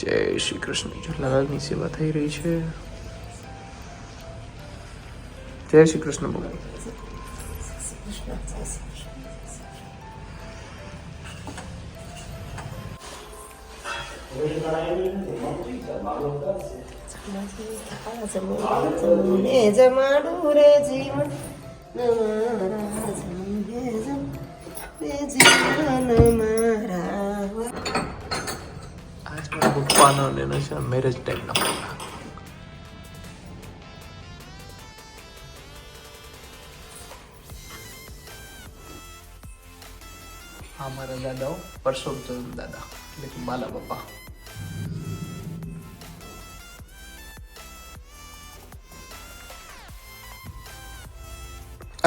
જય શ્રી કૃષ્ણ. ઝૂલાલાલની સેવા થઈ રહી છે. જય શ્રી કૃષ્ણ ભગવાન. જમાડું રે જીવન આજ મારા પપ્પાનો અને એનો છે મેરેજ ટાઈમનો ફોટા. આ મારા દાદાઓ પરસોત્તમ દાદા એટલે કે બાલા બાપા.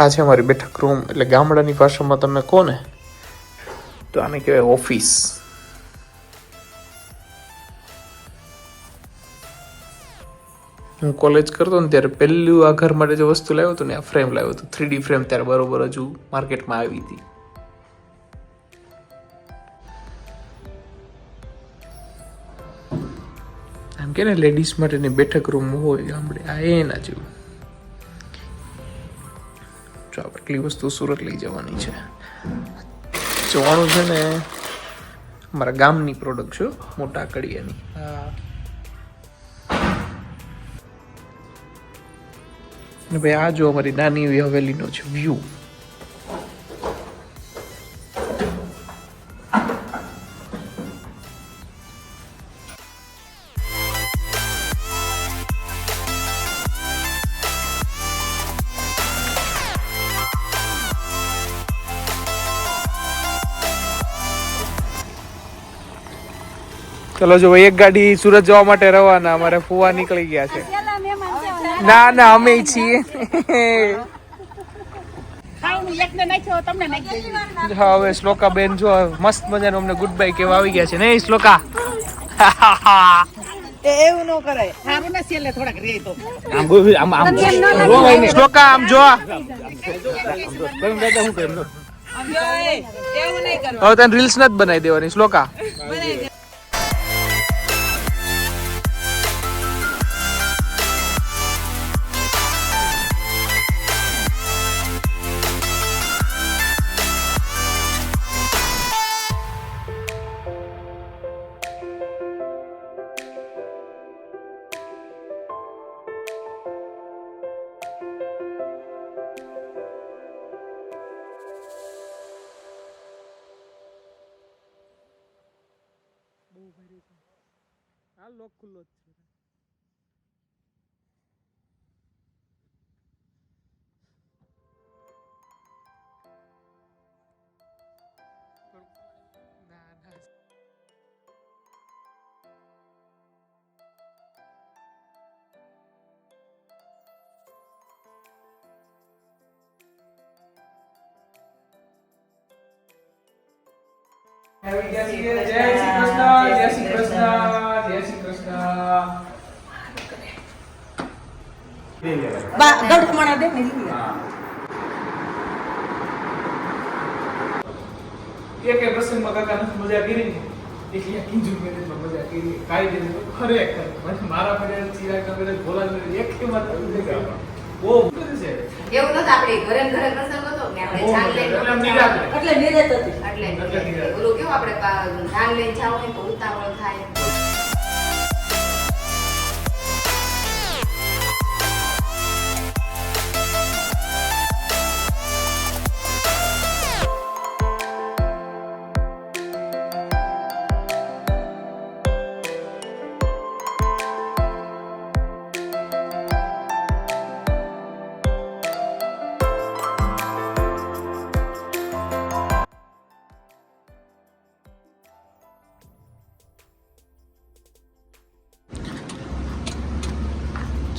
આ છે અમારી બેઠક રૂમ એટલે ગામડાની ભાષામાં તમે કોને તો આને કહેવાય ઓફિસ. હું કોલેજ કરતો ને ત્યારે પહેલું આ ઘર માટે જે વસ્તુ લાવ્યો હતો ને આ ફ્રેમ લાવ્યો હતો 3D ફ્રેમ. ત્યારે બરોબર હજુ માર્કેટમાં આવી હતી. આમ કે ને લેડીઝ માટેની બેઠક રૂમ હોય ગામડે, આ એના જેવું. જો આપણે એટલી વસ્તુ સુરત લઈ જવાની છે. જવાનું છે ને અમારા ગામની પ્રોડક્ટ છે, મોટા કડિયાની. ને ભાઈ આ જો અમારી નાની એવી હવેલીનો છે વ્યૂ. ચલો જો ભાઈ, એક ગાડી સુરત જવા માટે રવાના. અમારે ફુવા નીકળી ગયા છે. ના ના અમે છીએ. હવે શ્લોકા બેન જો મસ્ત મજાનું અમને ગુડ બાય કેવા આવી ગયા છે ને શ્લોકા. એવું ન કરાય. સારું ને છેલ્લે થોડાક રે તો શ્લોકા આમ જો. હવે તને રીલ્સ નથી બનાવી દેવાની શ્લોકા. જય શ્રી કૃષ્ણ, જય શ્રી કૃષ્ણ, જય શ્રી કૃષ્ણ. ગઢમણા દે ને એક પ્રસંગમાં કાકા નથી મજા કરી ને એટલે કિંજુ મેરેજમાં મજા કરી. કાઈ દે ખરેખર મારા marriage Chirag marriage Bhola marriage એક કિંમત બહુ બધું છે. એવું નતું આપણે ઘરે ઘરે પ્રસંગ હતો ને આપણે જાન લઈને એટલે નિરાત હતી. એટલે ઓલું કેવું આપણે જાન લઈને જાવ હોય તો ઉતાવળ થાય.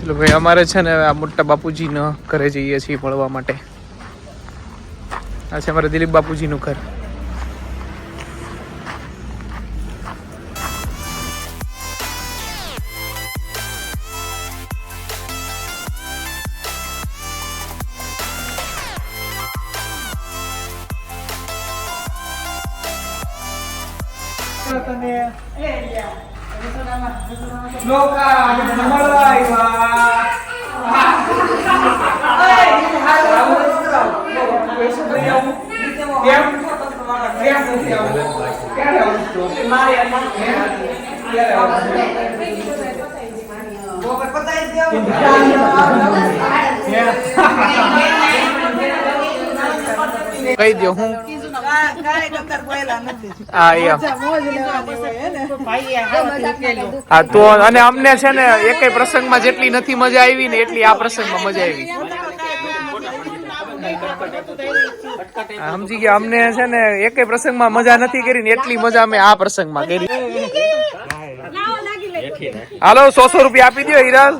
ચલો ભાઈ, અમારે છે ને આ મોટા બાપુજીના ઘરે જઈએ છીએ મળવા માટે. આ છે અમારા દિલીપ બાપુજીનું ઘર. લોકા આજે મને મળવા આવ્યા. કેમ નથી આવું? ક્યારે આવું છું? ક્યારે આવું છું? કહી દો હું હા તો અને અમને છે ને એકેય પ્રસંગમાં જેટલી નથી મજા આવી ને એટલી આ પ્રસંગમાં મજા આવી. સમજી ગયા? અમને છે ને એકેય પ્રસંગમાં મજા નથી કરી ને એટલી મજા અમે આ પ્રસંગમાં કરી. હાલો 100 રૂપિયા આપી દો હિરાલ.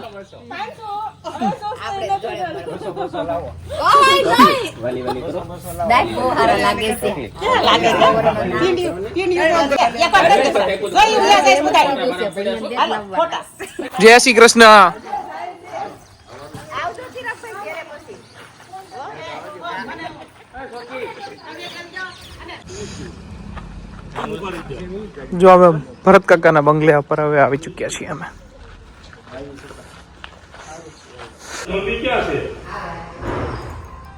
જય શ્રી કૃષ્ણ. જો હવે ભરત કાકાના બંગલે પર હવે આવી ચુક્યા છીએ અમે. क्या से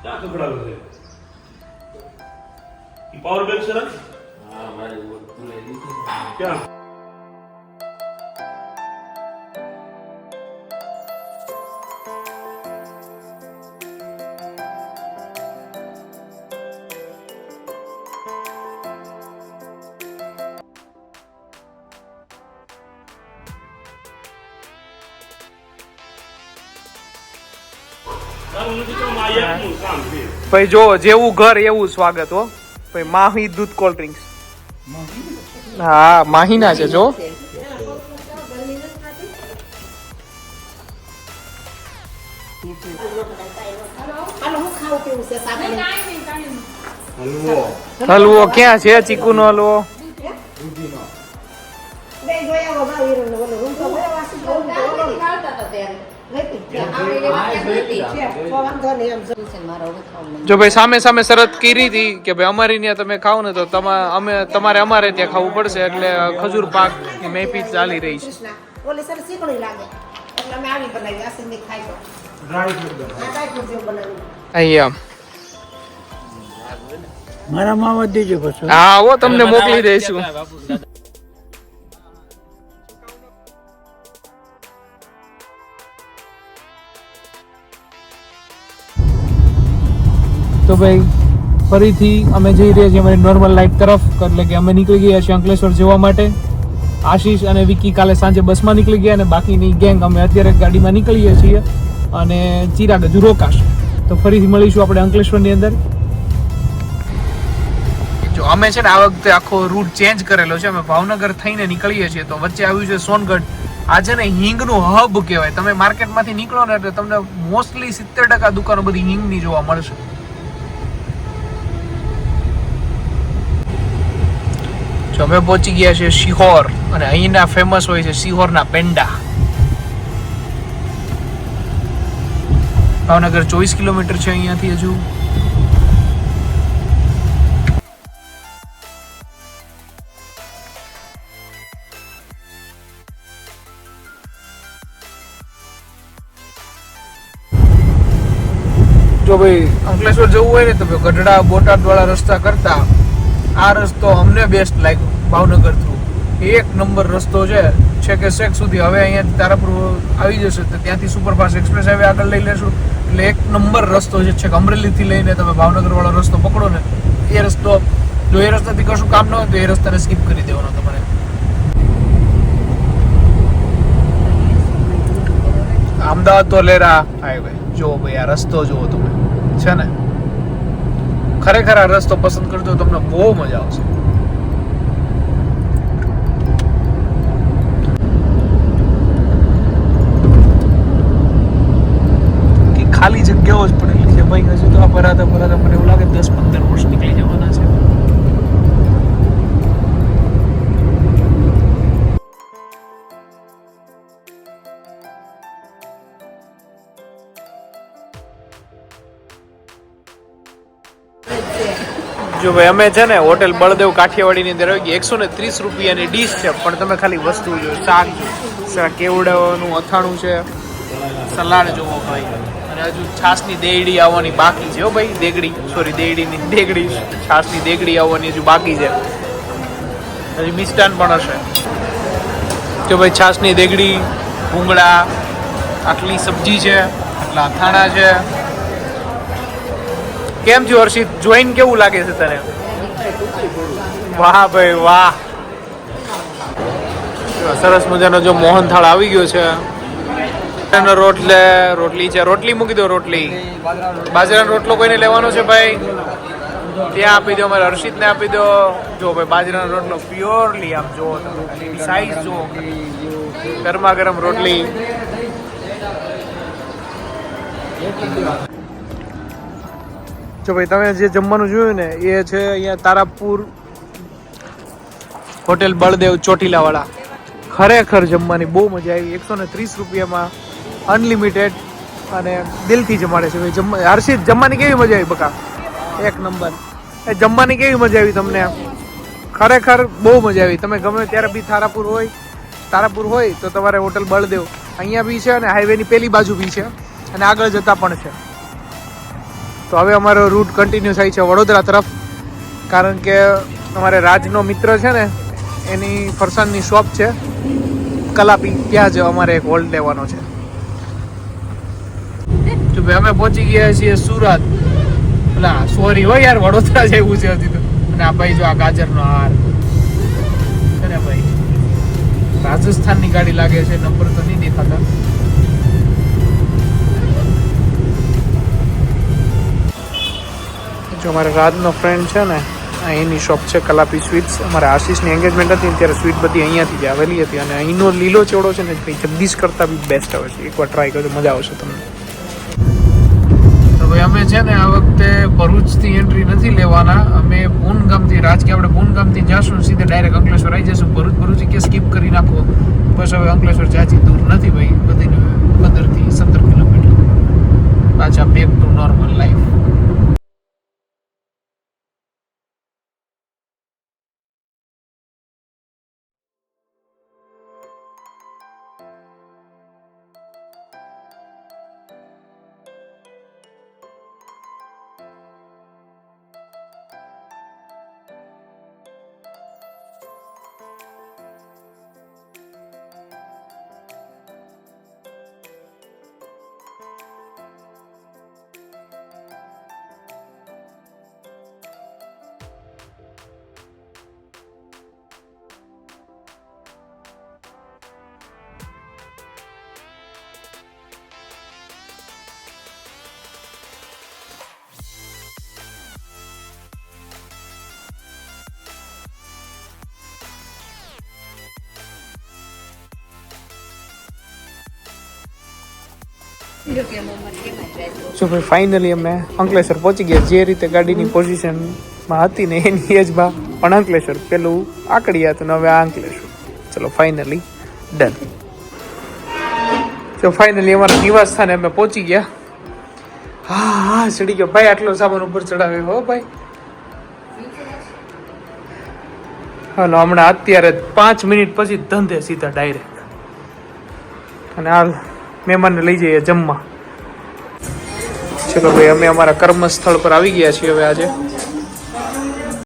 क्या कपड़ा है ये पावर बैंक से ना हां हमारे वो क्या ભાઈ જો જેવું ઘર એવું સ્વાગત હો ભાઈ. માહી દૂધ કોલ્ડ ડ્રિંક્સ. હા માહીના છે જો. હલવો ક્યાં છે? ચીકુ નો હલવો. જો ભાઈ સામે સામે શરત કરી હતી કે ભાઈ અમારી ત્યાં તમે ખાવ ને તો તમારે અમારે ત્યાં ખાવું પડશે. એટલે ખજૂર પાક મેપી ચાલી રહી છે. અહીંયા હા હો તમને મોકલી દઈશું. તો ભાઈ ફરીથી અમે જઈ રહ્યા છીએ અમારી નોર્મલ લાઈફ તરફ. એટલે કે અમે નીકળી ગયા છીએ અંકલેશ્વર જવા માટે. આશીષ અને વિકી કાલે સાંજે બસમાં નીકળી ગયા અને બાકીની ગેંગ અમે અત્યારે ગાડીમાં નીકળીએ છીએ અને ચિરાગ હજુ રોકાશે. તો ફરીથી મળીશું આપણે અંકલેશ્વરની અંદર. જો અમે છે ને આ વખતે આખો રૂટ ચેન્જ કરેલો છે. અમે ભાવનગર થઈને નીકળીએ છીએ તો વચ્ચે આવ્યું છે સોનગઢ. આ છે ને હિંગનું હબ કહેવાય. તમે માર્કેટમાંથી નીકળો ને એટલે તમને મોસ્ટલી 70% દુકાનો બધી હિંગની જોવા મળશે. અમે પહોંચી ગયા છે શિહોર અને અહીંના ફેમસ હોય છે શિહોરના પેંડા. ભાવનગર 24 કિલોમીટર છે અહીંયાથી હજુ. જો ભાઈ અંકલેશ્વર જવું હોય ને તો ગઢડા બોટાદ વાળા રસ્તા કરતા આ રસ્તો અમને બેસ્ટ લાગ્યો. ભાવનગર થ્રુ એક નંબર રસ્તો છે કે શેક સુધી. હવે અહીંયા તારાપુર આવી જશે તો ત્યાંથી સુપરફાસ્ટ એક્સપ્રેસ હાઈવે આગળ લઈ લેશું એટલે એક નંબર રસ્તો છે. છેક અમરેલીથી લઈને તમે ભાવનગર વાળો રસ્તો પકડો ને એ રસ્તો, જો એ રસ્તાથી કશું કામ ન હોય તો એ રસ્તાને સ્કીપ કરી દેવાનો તમારે. અમદાવાદ તો લેરા હાઈવે જો ભાઈ આ રસ્તો જુઓ તમે છે ને. ખરેખર આ રસ્તો પસંદ કરજો તમને બહુ મજા આવશે. ખાલી જગ્યાઓ જ પડેલી છે ભાઈ. હજુ તો આ ભરાતા ભરાતા મને એવું લાગે 10-15 વર્ષ નીકળી જવાના છે. જો ભાઈ અમે છે ને હોટેલ બળદેવ કાઠિયાવાડીની અંદર આવી ગઈ 130 રૂપિયાની ડીશ છે પણ તમે ખાલી વસ્તુ જો શાક કેવડાનું અથાણું છે સલાડ જોવો ભાઈ અને હજુ છાસની દેગડી આવવાની બાકી છે હો ભાઈ દેગડી છાસની દેગડી આવવાની હજુ બાકી છે હજી મિષ્ટાન પણ હશે જો ભાઈ છાસની દેગડી ભૂંગળા આટલી સબ્જી છે આટલા અથાણા છે કેમ થયું હર્ષિત જોઈને કેવું લાગે છે તને વાહ ભાઈ વાહ સરસ મજાનો જો મોહનથાળ આવી ગયો છે રોટલી છે રોટલી મૂકી દો રોટલી બાજરાનો રોટલો કોઈને લેવાનો છે ભાઈ ત્યાં આપી દો અમારે હર્ષિતને આપી દો જો ભાઈ બાજરાનો રોટલો પ્યોરલી આમ જુઓ તમે સાઈઝ જુઓ ગરમા ગરમ રોટલી જો ભાઈ તમે જે જમવાનું જોયું ને એ છે અહીંયા તારાપુર હોટેલ બળદેવ ચોટીલાવાળા ખરેખર જમવાની બહુ મજા આવી 130 રૂપિયામાં અનલિમિટેડ અને દિલથી જમાડે છે ભાઈ હર્ષિત જમવાની કેવી મજા આવી બકા એક નંબર એ જમવાની કેવી મજા આવી તમને ખરેખર બહુ મજા આવી તમે ગમે ત્યારે બી તારાપુર હોય તો તમારે હોટલ બળદેવ અહીંયા બી છે અને હાઈવેની પેલી બાજુ બી છે અને આગળ જતા પણ છે તો હવે અમારો રૂટ કન્ટિન્યુ થાય છે વડોદરા તરફ કારણ કે અમારે રાજનો મિત્ર છે ને એની ફરસાણની શોપ છે કલાપી ત્યાં જ અમારે એક હોલ્ડ લેવાનો છે તો ભાઈ અમે પહોંચી ગયા છીએ સુરત સોરી હો યાર વડોદરા જેવું છે હજી તો અને આ ભાઈ જો આ ગાજરનો હાર છે ને ભાઈ રાજસ્થાનની ગાડી લાગે છે નંબર તો નહીં દેખાતા જો અમારે રાજનો ફ્રેન્ડ છે ને અહીંની શોપ છે કલાપી સ્વીટ્સ અમારે આશીષની એન્ગેજમેન્ટ હતી ત્યારે સ્વીટ બધી અહીંયાથી જ આવેલી હતી અને અહીંનો લીલો ચેવડો છે ને ભાઈ જગદીશ કરતાં બી બેસ્ટ આવે છે એકવાર ટ્રાય કરજો મજા આવશે તમને તો ભાઈ અમે છે ને આ વખતે ભરૂચથી એન્ટ્રી નથી લેવાના અમે પૂનગામથી રાજકી આપણે પૂનગામથી જઈશું સીધે ડાયરેક્ટ અંકલેશ્વર આવી જઈશું ભરૂચ કે સ્કીપ કરી નાખો બસ હવે અંકલેશ્વર જાજી દૂર નથી ભાઈ બધી 15 થી 17 કિલોમીટર પાછા બેક ટુ નોર્મલ લાઈફ સો ભાઈ ફાઇનલી અમે અંકલેશ્વર પહોંચી ગયા જે રીતે ગાડીની પોઝિશનમાં હતી ને એની એજમાં પણ અંકલેશ્વર પેલું આકડિયા હતું ને હવે આ અંકલેશ્વર ચલો ફાઇનલી ડન તો ફાઇનલી અમારા નિવાસ સ્થાને અમે પહોંચી ગયા હા ચડી ગયો ભાઈ આટલો સામાન ઉપર ચડાવ્યો હો ભાઈ હાલો હમણાં અત્યારે 5 મિનિટ પછી ધંધે સીધા ડાયરેક્ટ અને હાલ મહેમાનને લઈ જઈએ જમવા ચલો ભાઈ અમે અમારા કર્મ સ્થળ પર આવી ગયા છીએ હવે આજે